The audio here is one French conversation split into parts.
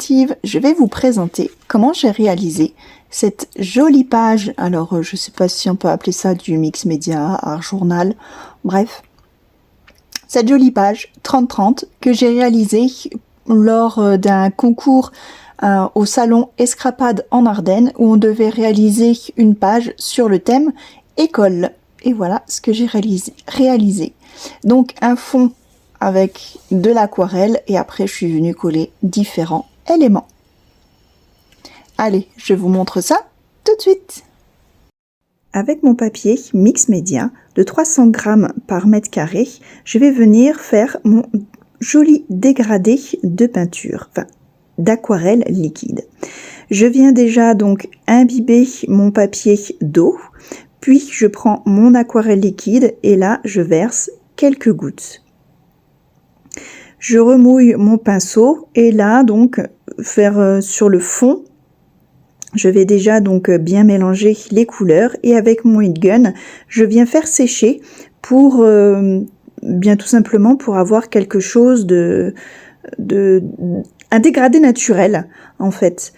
créative, je vais vous présenter comment j'ai réalisé cette jolie page. Alors, je ne sais pas si on peut appeler ça du mix média, art journal, bref. Cette jolie page 30-30 que j'ai réalisée lors d'un concours au salon Escrapade en Ardennes où on devait réaliser une page sur le thème école. Et voilà ce que j'ai réalisé. Donc un fond avec de l'aquarelle et après je suis venue coller différents éléments. Allez, je vous montre ça tout de suite. Avec mon papier mix média de 300 grammes par mètre carré, je vais venir faire mon joli dégradé de peinture, enfin d'aquarelle liquide. Je viens déjà donc imbiber mon papier d'eau, puis je prends mon aquarelle liquide et là je verse quelques gouttes. Je remouille mon pinceau et là donc faire sur le fond, je vais déjà donc bien mélanger les couleurs et avec mon heat gun, je viens faire sécher pour bien tout simplement pour avoir quelque chose un dégradé naturel en fait.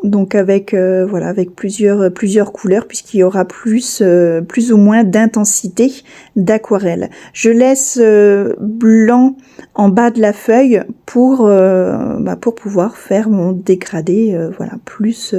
Donc avec voilà, avec plusieurs couleurs puisqu'il y aura plus ou moins d'intensité d'aquarelle. Je laisse blanc en bas de la feuille pour pouvoir faire mon dégradé voilà, plus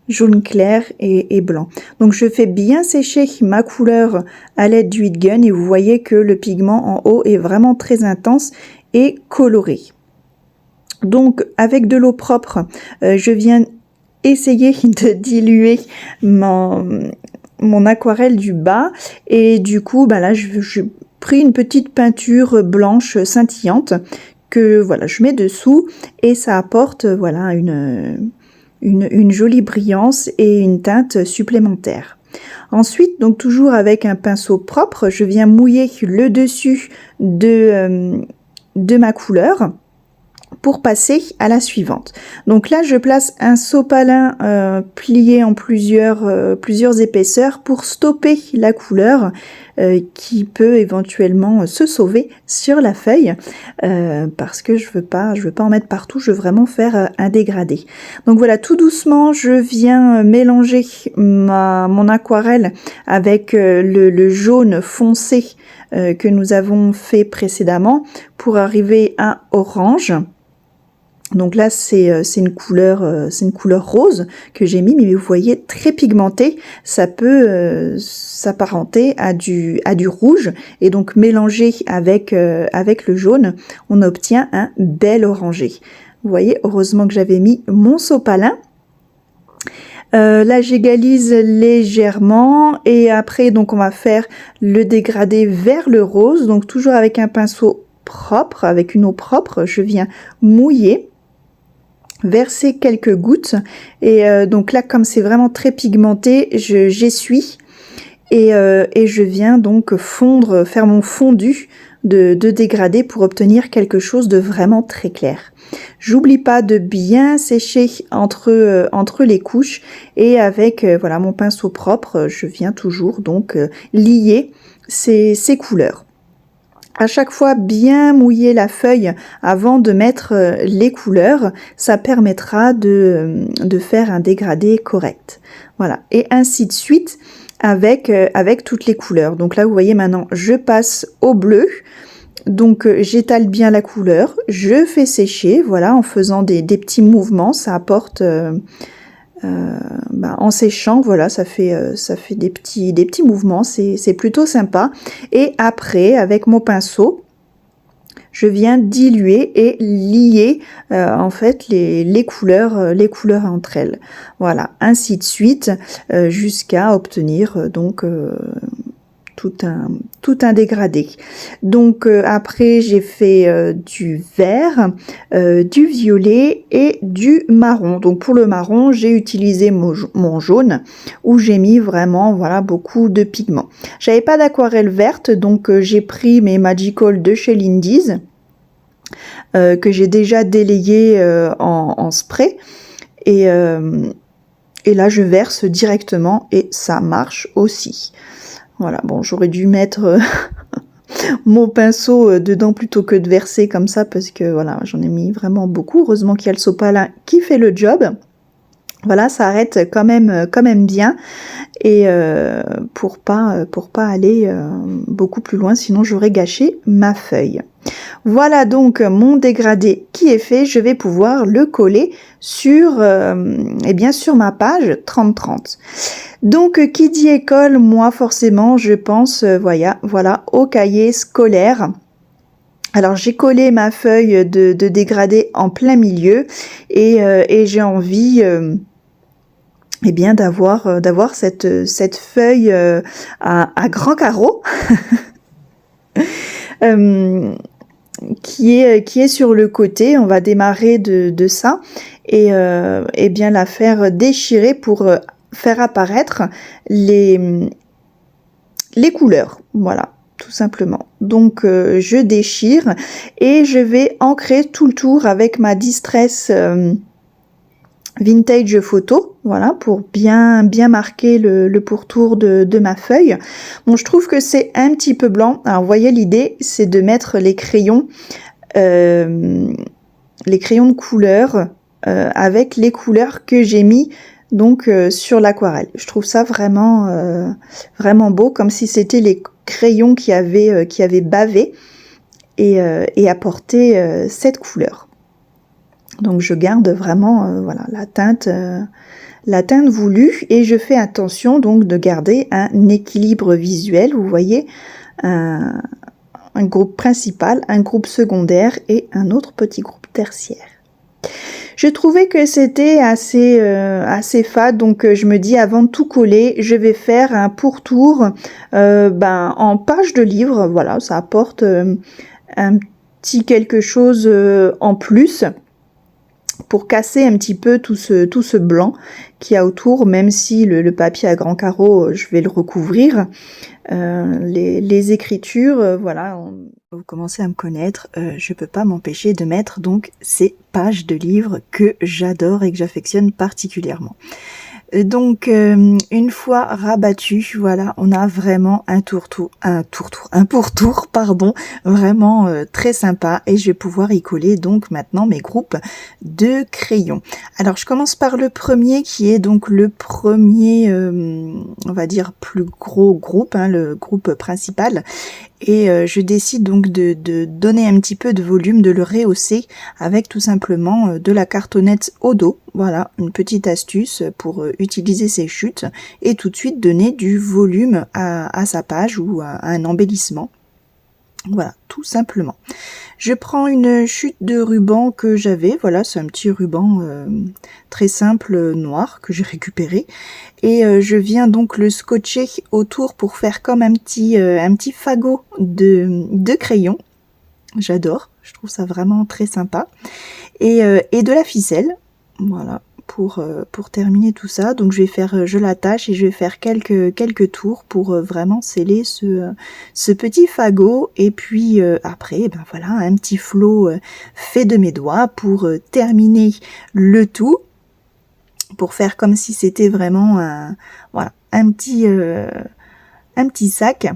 jaune clair et blanc. Donc je fais bien sécher ma couleur à l'aide du heat gun et vous voyez que le pigment en haut est vraiment très intense et coloré. Donc avec de l'eau propre, je viens essayer de diluer mon aquarelle du bas et du coup là je pris une petite peinture blanche scintillante que voilà je mets dessous et ça apporte voilà une jolie brillance et une teinte supplémentaire. Ensuite, donc toujours avec un pinceau propre, je viens mouiller le dessus de ma couleur pour passer à la suivante. Donc là, je place un sopalin plié en plusieurs épaisseurs pour stopper la couleur qui peut éventuellement se sauver sur la feuille parce que je veux pas en mettre partout, je veux vraiment faire un dégradé. Donc voilà, tout doucement, je viens mélanger mon aquarelle avec le jaune foncé que nous avons fait précédemment pour arriver à orange. Donc là c'est une couleur rose que j'ai mis, mais vous voyez très pigmenté, ça peut s'apparenter à du rouge et donc mélangé avec le jaune, on obtient un bel orangé. Vous voyez, heureusement que j'avais mis mon sopalin. Là j'égalise légèrement et après donc on va faire le dégradé vers le rose, donc toujours avec un pinceau propre, avec une eau propre, je viens mouiller, verser quelques gouttes et donc là comme c'est vraiment très pigmenté, j'essuie et je viens donc faire mon fondu de dégradé pour obtenir quelque chose de vraiment très clair. J'oublie pas de bien sécher entre les couches et avec voilà mon pinceau propre, je viens toujours donc lier ces couleurs. À chaque fois, bien mouiller la feuille avant de mettre les couleurs, ça permettra de faire un dégradé correct. Voilà, et ainsi de suite avec toutes les couleurs. Donc là, vous voyez maintenant, je passe au bleu. Donc j'étale bien la couleur, je fais sécher, voilà, en faisant des petits mouvements, ça apporte... en séchant, voilà, ça fait des petits mouvements, c'est plutôt sympa. Et après, avec mon pinceau, je viens diluer et lier en fait les couleurs entre elles. Voilà, ainsi de suite jusqu'à obtenir donc tout un dégradé. Donc après j'ai fait du vert, du violet et du marron. Donc pour le marron j'ai utilisé mon jaune où j'ai mis vraiment voilà beaucoup de pigments. J'avais pas d'aquarelle verte donc j'ai pris mes Magical de chez Lindy's que j'ai déjà délayé en spray et là je verse directement et ça marche aussi. Voilà, bon, j'aurais dû mettre mon pinceau dedans plutôt que de verser comme ça parce que voilà, j'en ai mis vraiment beaucoup. Heureusement qu'il y a le sopalin qui fait le job. Voilà, ça arrête quand même bien et pour pas aller beaucoup plus loin, sinon j'aurais gâché ma feuille. Voilà donc mon dégradé qui est fait. Je vais pouvoir le coller sur sur ma page 30-30. Donc qui dit école, moi forcément je pense voilà au cahier scolaire. Alors j'ai collé ma feuille de dégradé en plein milieu et j'ai envie d'avoir cette feuille à grands carreaux qui est sur le côté. On va démarrer de ça et bien la faire déchirer pour faire apparaître les couleurs. Voilà, tout simplement. Donc je déchire et je vais ancrer tout le tour avec ma Distress Vintage Photo, voilà, pour bien marquer le pourtour de ma feuille. Bon, je trouve que c'est un petit peu blanc. Alors, vous voyez, l'idée, c'est de mettre les crayons de couleur avec les couleurs que j'ai mis donc sur l'aquarelle. Je trouve ça vraiment beau, comme si c'était les crayons qui avaient bavé et apporté cette couleur. Donc je garde vraiment la teinte voulue et je fais attention donc de garder un équilibre visuel. Vous voyez, un groupe principal, un groupe secondaire et un autre petit groupe tertiaire. Je trouvais que c'était assez fade, donc je me dis avant de tout coller, je vais faire un pourtour en page de livre. Voilà, ça apporte un petit quelque chose en plus pour casser un petit peu tout ce blanc qu'il y a autour, même si le papier à grands carreaux, je vais le recouvrir. Les écritures, voilà, vous commencez à me connaître, je peux pas m'empêcher de mettre donc ces pages de livres que j'adore et que j'affectionne particulièrement. Donc une fois rabattu, voilà, on a vraiment un pourtour, vraiment très sympa et je vais pouvoir y coller donc maintenant mes groupes de crayons. Alors je commence par le premier qui est donc le premier, on va dire plus gros groupe, le groupe principal. Et je décide donc de donner un petit peu de volume, de le rehausser avec tout simplement de la cartonnette au dos. Voilà, une petite astuce pour utiliser ces chutes et tout de suite donner du volume à sa page ou à un embellissement. Voilà, tout simplement. Je prends une chute de ruban que j'avais, voilà, c'est un petit ruban très simple noir que j'ai récupéré et je viens donc le scotcher autour pour faire comme un petit fagot de crayon. J'adore, je trouve ça vraiment très sympa et de la ficelle, voilà. Pour terminer tout ça, donc je l'attache et je vais faire quelques tours pour vraiment sceller ce petit fagot et puis après voilà un petit flot fait de mes doigts pour terminer le tout, pour faire comme si c'était vraiment un petit sac.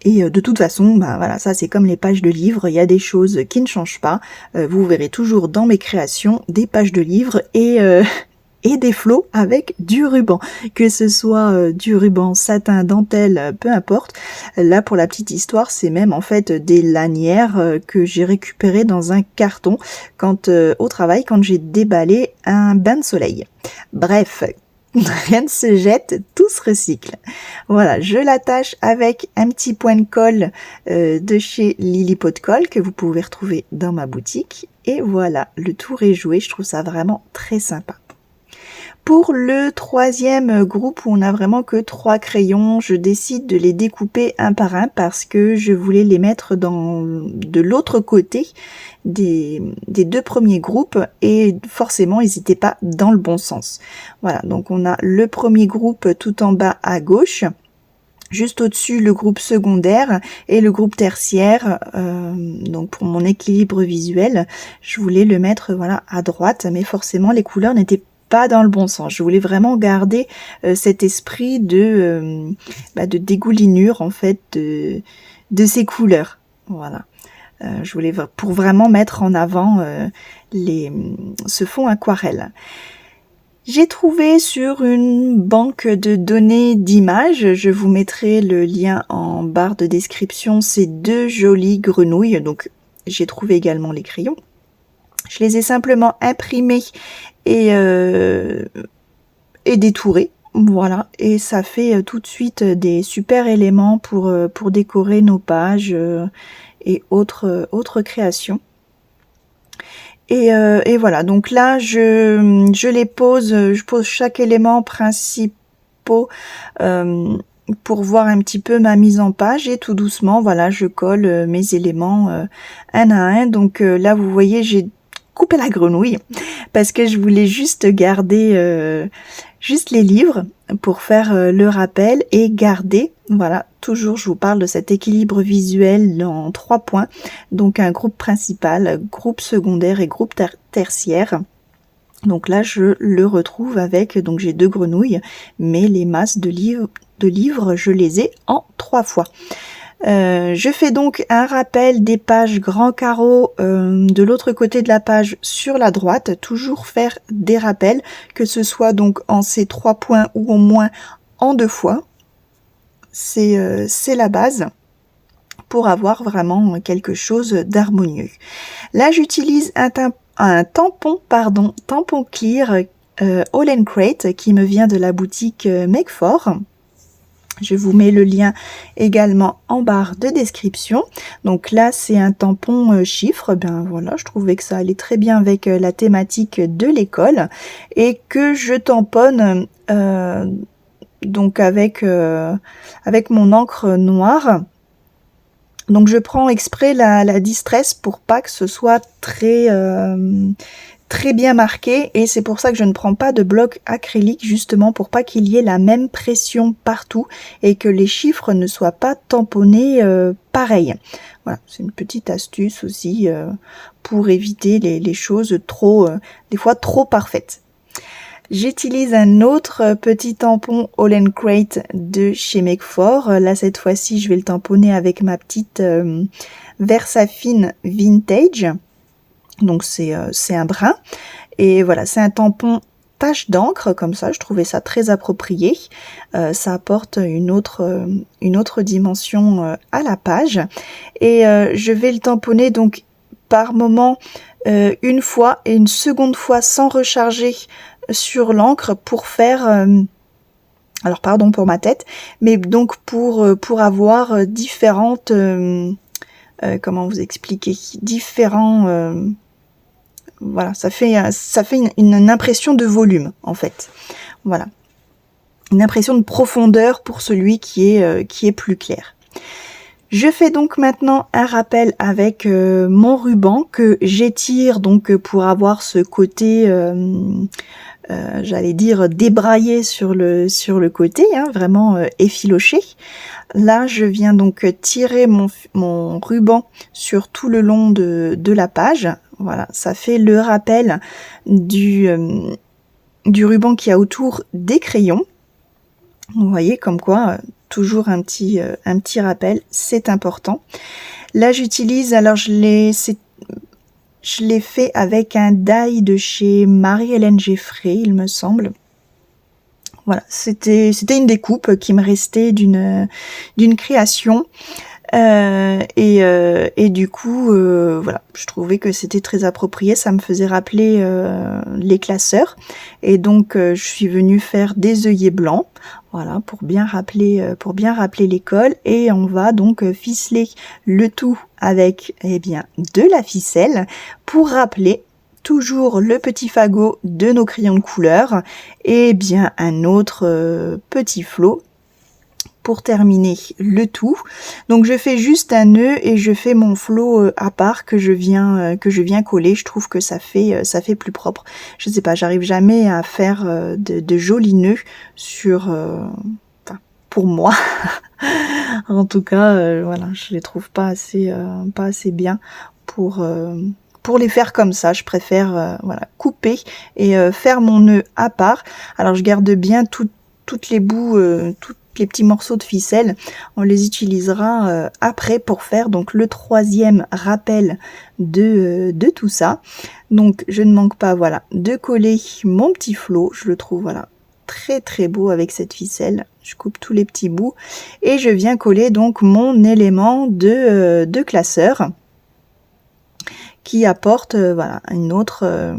Et de toute façon, voilà, ça c'est comme les pages de livres, il y a des choses qui ne changent pas. Vous verrez toujours dans mes créations des pages de livres et des flots avec du ruban. Que ce soit du ruban satin, dentelle, peu importe. Là, pour la petite histoire, c'est même en fait des lanières que j'ai récupérées dans un carton au travail quand j'ai déballé un bain de soleil. Bref, rien ne se jette, tout se recycle. Voilà, je l'attache avec un petit point de colle de chez Lilliput Colle que vous pouvez retrouver dans ma boutique. Et voilà, le tour est joué, je trouve ça vraiment très sympa. Pour le troisième groupe où on n'a vraiment que 3 crayons, je décide de les découper un par un parce que je voulais les mettre de l'autre côté des 2 premiers groupes et forcément ils n'étaient pas dans le bon sens. Voilà, donc on a le premier groupe tout en bas à gauche, juste au-dessus le groupe secondaire et le groupe tertiaire. Donc pour mon équilibre visuel, je voulais le mettre à droite, mais forcément les couleurs n'étaient pas dans le bon sens. Je voulais vraiment garder cet esprit de dégoulinure en fait, ces couleurs. Voilà. Je voulais pour vraiment mettre en avant ce fond aquarelle. J'ai trouvé sur une banque de données d'images, je vous mettrai le lien en barre de description, ces 2 jolies grenouilles. Donc j'ai trouvé également les crayons. Je les ai simplement imprimés et détourés. Voilà, et ça fait tout de suite des super éléments pour décorer nos pages et autres créations. Et voilà, donc là je les pose, je pose chaque élément principaux pour voir un petit peu ma mise en page, et tout doucement, voilà, je colle mes éléments un à un. Donc là vous voyez, j'ai coupé la grenouille parce que je voulais juste garder juste les livres pour faire le rappel et garder, voilà, toujours je vous parle de cet équilibre visuel en 3 points, donc un groupe principal, groupe secondaire et groupe tertiaire. Donc là je le retrouve avec, donc j'ai 2 grenouilles, mais les masses de livres je les ai en 3 fois. Je fais donc un rappel des pages grand carreau de l'autre côté de la page sur la droite, toujours faire des rappels, que ce soit donc en ces 3 points ou au moins en 2 fois. C'est la base pour avoir vraiment quelque chose d'harmonieux. Là j'utilise un tampon clear All & Crate qui me vient de la boutique Make For. Je vous mets le lien également en barre de description. Donc là, c'est un tampon chiffre. Ben voilà, je trouvais que ça allait très bien avec la thématique de l'école et que je tamponne donc avec mon encre noire. Donc je prends exprès la Distress pour pas que ce soit très bien marqué, et c'est pour ça que je ne prends pas de bloc acrylique, justement pour pas qu'il y ait la même pression partout et que les chiffres ne soient pas tamponnés pareil. Voilà, c'est une petite astuce aussi pour éviter les choses des fois trop parfaites. J'utilise un autre petit tampon All & Crate de chez Make For. Là cette fois-ci je vais le tamponner avec ma petite Versafine Vintage. Donc c'est un brun, et voilà, c'est un tampon tache d'encre, comme ça je trouvais ça très approprié. Ça apporte une autre dimension à la page, et je vais le tamponner donc par moment une fois et une seconde fois sans recharger sur l'encre pour faire alors pardon pour ma tête, mais donc pour avoir différentes comment vous expliquer, différents voilà, ça fait une impression de volume en fait. Voilà, une impression de profondeur pour celui qui est plus clair. Je fais donc maintenant un rappel avec mon ruban que j'étire donc pour avoir ce côté j'allais dire débraillé sur le côté, hein, vraiment effiloché. Là je viens donc tirer mon ruban sur tout le long de la page. Voilà, ça fait le rappel du ruban qui a autour des crayons. Vous voyez comme quoi toujours un petit rappel, c'est important. Là j'utilise, alors je l'ai fait avec un die de chez Marie-Hélène Geffray, il me semble. Voilà, c'était une découpe qui me restait d'une création. Et du coup, voilà, je trouvais que c'était très approprié, ça me faisait rappeler les classeurs, et donc je suis venue faire des œillets blancs, voilà, pour bien rappeler l'école, et on va donc ficeler le tout avec de la ficelle pour rappeler toujours le petit fagot de nos crayons de couleur et bien un autre petit flot pour terminer le tout. Donc je fais juste un nœud et je fais mon flot à part que je viens coller. Je trouve que ça fait plus propre. Je sais pas, j'arrive jamais à faire de jolis nœuds sur pour moi. En tout cas, voilà, je les trouve pas assez bien pour les faire comme ça. Je préfère voilà, couper et faire mon nœud à part. Alors je garde bien toutes les bouts les petits morceaux de ficelle, on les utilisera après pour faire donc le troisième rappel de tout ça. Donc je ne manque pas, voilà, de coller mon petit flot. Je le trouve, voilà, très très beau avec cette ficelle. Je coupe tous les petits bouts et je viens coller donc mon élément de classeur qui apporte voilà une autre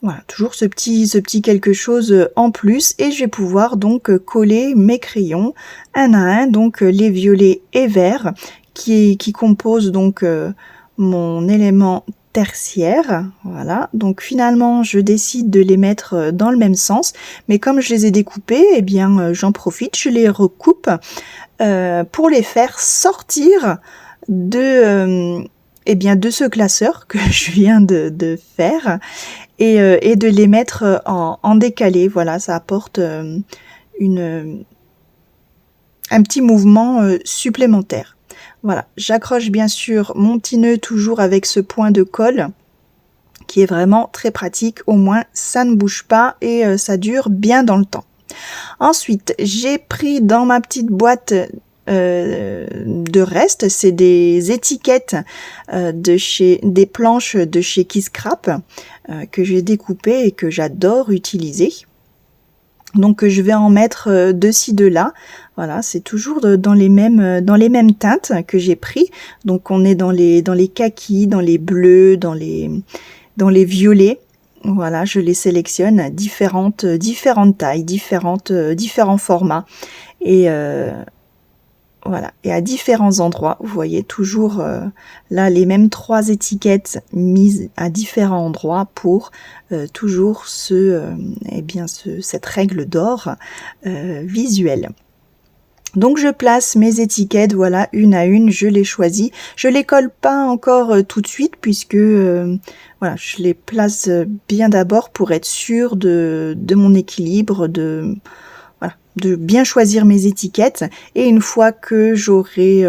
voilà, toujours ce petit quelque chose en plus, et je vais pouvoir donc coller mes crayons un à un, donc les violets et verts qui composent donc mon élément tertiaire. Voilà, donc finalement je décide de les mettre dans le même sens, mais comme je les ai découpés, eh bien j'en profite, je les recoupe pour les faire sortir de ce classeur que je viens de faire, et de les mettre en décalé. Voilà, ça apporte un petit mouvement supplémentaire. Voilà, j'accroche bien sûr mon petit nœud toujours avec ce point de colle qui est vraiment très pratique, au moins ça ne bouge pas et ça dure bien dans le temps. Ensuite, j'ai pris dans ma petite boîte de reste, c'est des étiquettes des planches de chez Kisscrap que j'ai découpées et que j'adore utiliser. Donc je vais en mettre de ci de là. Voilà, c'est toujours dans les mêmes teintes que j'ai pris. Donc on est dans les kakis, dans les bleus, dans les violets. Voilà, je les sélectionne à différentes tailles, différents formats, et voilà, et à différents endroits. Vous voyez toujours là les mêmes 3 étiquettes mises à différents endroits pour toujours cette règle d'or visuelle. Donc je place mes étiquettes, voilà, une à une, je les choisis. Je les colle pas encore tout de suite puisque voilà, je les place bien d'abord pour être sûre de mon équilibre, de bien choisir mes étiquettes, et une fois que j'aurai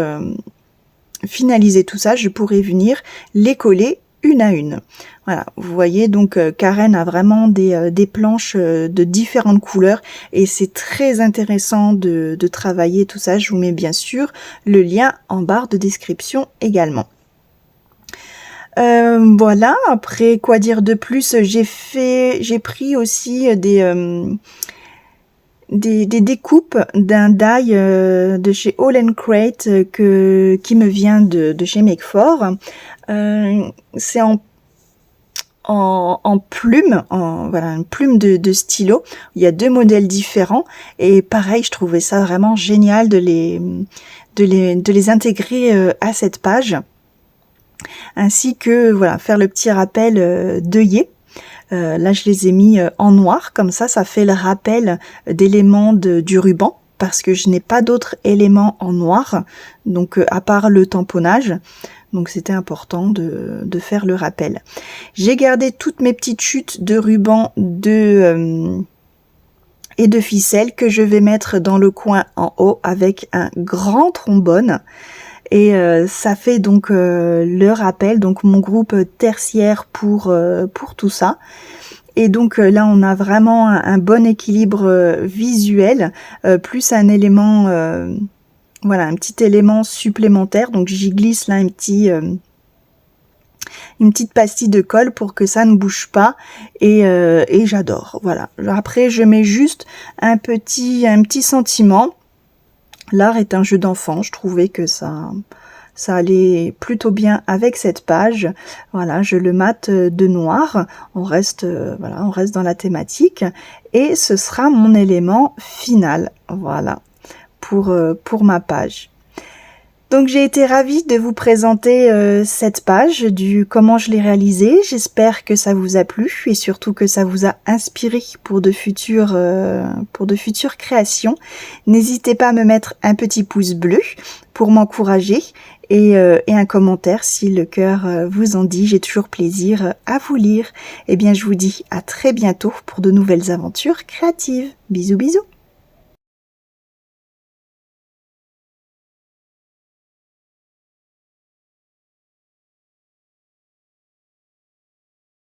finalisé tout ça, je pourrai venir les coller une à une. Voilà, vous voyez donc Karen a vraiment des planches de différentes couleurs et c'est très intéressant de travailler tout ça. Je vous mets bien sûr le lien en barre de description également. Voilà, après quoi dire de plus, j'ai pris aussi des découpes d'un die de chez All & Crate qui me vient de chez Make For. C'est en plume, voilà, une plume de stylo. Il y a 2 modèles différents et pareil, je trouvais ça vraiment génial de les intégrer à cette page, ainsi que voilà, faire le petit rappel d'œillet. Là je les ai mis en noir, comme ça fait le rappel d'éléments du ruban, parce que je n'ai pas d'autres éléments en noir, donc à part le tamponnage, donc c'était important de faire le rappel. J'ai gardé toutes mes petites chutes de ruban et de ficelle que je vais mettre dans le coin en haut avec un grand trombone. Et ça fait donc le rappel, donc mon groupe tertiaire pour tout ça. Et donc là on a vraiment un bon équilibre visuel, plus un élément, voilà, un petit élément supplémentaire. Donc j'y glisse là une petite pastille de colle pour que ça ne bouge pas, et j'adore. Voilà. Après je mets juste un petit sentiment. L'art est un jeu d'enfant, je trouvais que ça allait plutôt bien avec cette page. Voilà, je le mate de noir, on reste dans la thématique, et ce sera mon élément final, voilà, pour ma page. Donc j'ai été ravie de vous présenter cette page, du comment je l'ai réalisée. J'espère que ça vous a plu et surtout que ça vous a inspiré pour de futures créations. N'hésitez pas à me mettre un petit pouce bleu pour m'encourager, et un commentaire si le cœur vous en dit. J'ai toujours plaisir à vous lire. Eh bien je vous dis à très bientôt pour de nouvelles aventures créatives. Bisous bisous.